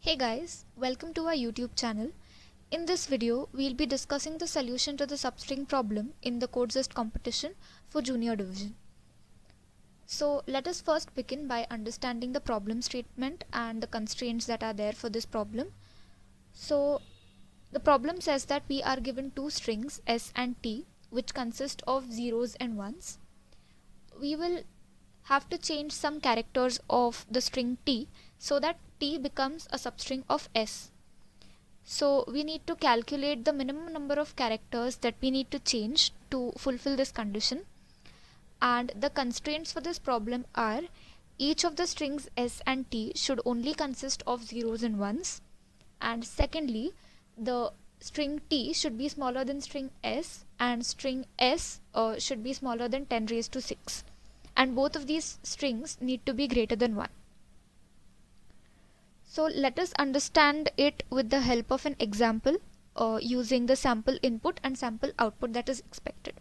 Hey guys, welcome to our YouTube channel. In this video, we'll be discussing the solution to the substring problem in the CodeZest competition for junior division. So let us first begin by understanding the problem statement and the constraints that are there for this problem. So the problem says that we are given two strings s and t which consist of zeros and ones. We will have to change some characters of the string t so that t becomes a substring of s. So we need to calculate the minimum number of characters that we need to change to fulfill this condition. And the constraints for this problem are each of the strings s and t should only consist of zeros and ones. And secondly, the string t should be smaller than string s, and string s should be smaller than 10 raised to 6. And both of these strings need to be greater than 1. So let us understand it with the help of an example using the sample input and sample output that is expected.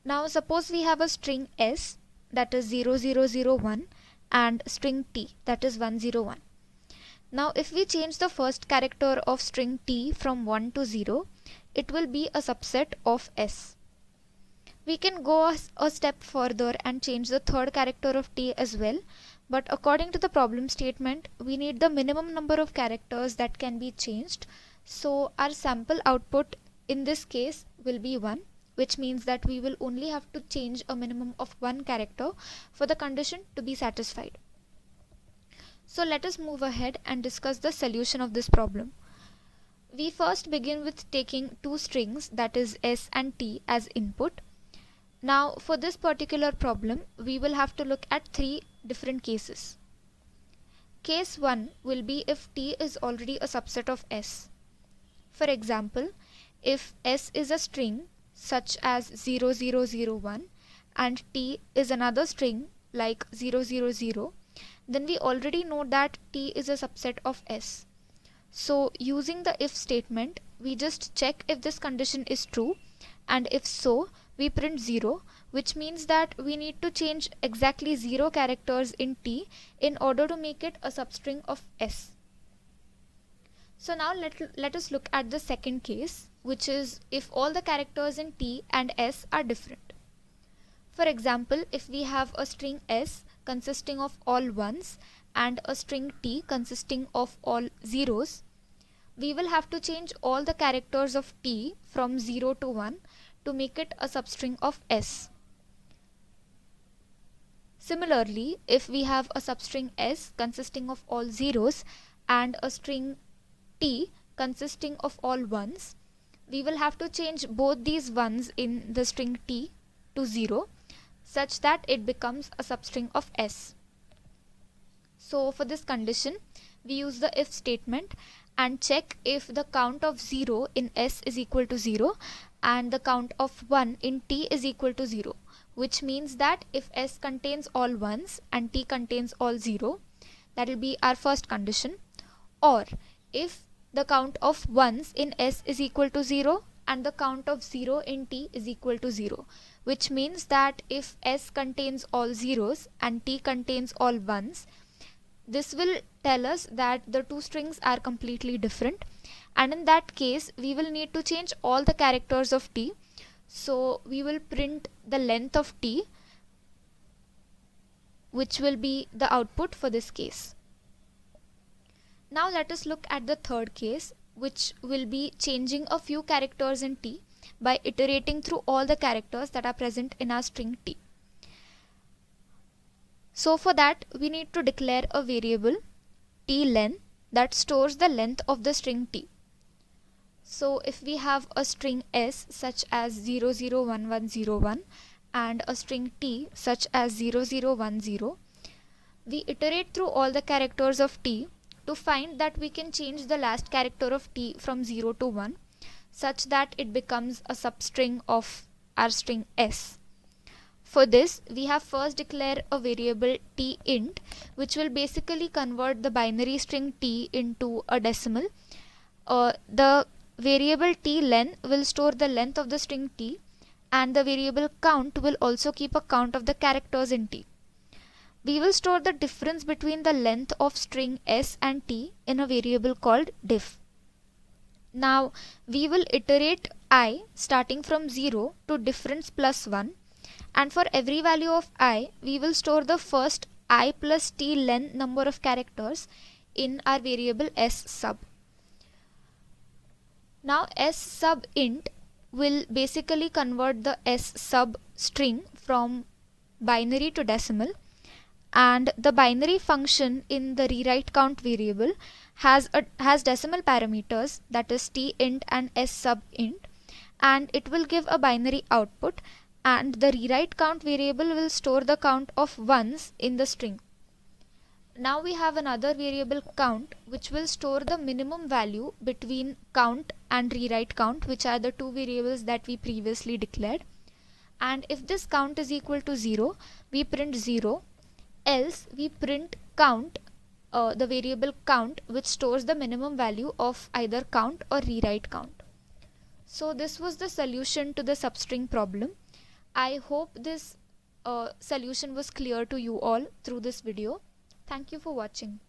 Now suppose we have a string s that is 0001 and string t that is 101. Now if we change the first character of string t from 1 to 0, it will be a subset of s. We can go a step further and change the third character of t as well, but according to the problem statement, we need the minimum number of characters that can be changed. So our sample output in this case will be 1, which means that we will only have to change a minimum of 1 character for the condition to be satisfied. So let us move ahead and discuss the solution of this problem. We first begin with taking two strings, that is s and t, as input. Now for this particular problem, we will have to look at three different cases. Case 1 will be if t is already a subset of s. For example, if s is a string such as 0001 and t is another string like 000, then we already know that t is a subset of s. So using the if statement, we just check if this condition is true, and if so, we print 0, which means that we need to change exactly 0 characters in t in order to make it a substring of s. So now let us look at the second case, which is if all the characters in t and s are different. For example, if we have a string s consisting of all ones and a string t consisting of all zeros, we will have to change all the characters of t from 0 to 1 to make it a substring of s. Similarly, if we have a substring s consisting of all zeros and a string t consisting of all ones, we will have to change both these ones in the string t to 0 such that it becomes a substring of s. So for this condition, we use the if statement and check if the count of 0 in s is equal to 0 and the count of 1 in t is equal to 0, which means that if s contains all ones and t contains all 0, that will be our first condition. Or if the count of ones in s is equal to 0 and the count of 0 in t is equal to 0, which means that if s contains all zeros and t contains all ones, this will tell us that the two strings are completely different, and in that case we will need to change all the characters of t. So we will print the length of t, which will be the output for this case. Now let us look at the third case, which will be changing a few characters in t by iterating through all the characters that are present in our string t. So for that, we need to declare a variable tlen that stores the length of the string t. So if we have a string s such as 001101 and a string t such as 0010, we iterate through all the characters of t to find that we can change the last character of t from 0 to 1 such that it becomes a substring of our string s. For this, we have first declare a variable tint, which will basically convert the binary string t into a decimal. The variable tlen will store the length of the string t, and the variable count will also keep a count of the characters in t. we will store the difference between the length of string s and t in a variable called diff. Now we will iterate I starting from 0 to difference plus 1, and for every value of I we will store the first I plus t len number of characters in our variable s sub. Now s sub int will basically convert the s sub string from binary to decimal, and the binary function in the rewrite count variable has decimal parameters, that is t int and s sub int, and it will give a binary output, and the rewrite count variable will store the count of ones in the string. Now we have another variable count which will store the minimum value between count and rewrite count, which are the two variables that we previously declared. And if this count is equal to 0, we print 0, else we print count, the variable count, which stores the minimum value of either count or rewrite count. So this was the solution to the substring problem. I hope this solution was clear to you all through this video. Thank you for watching.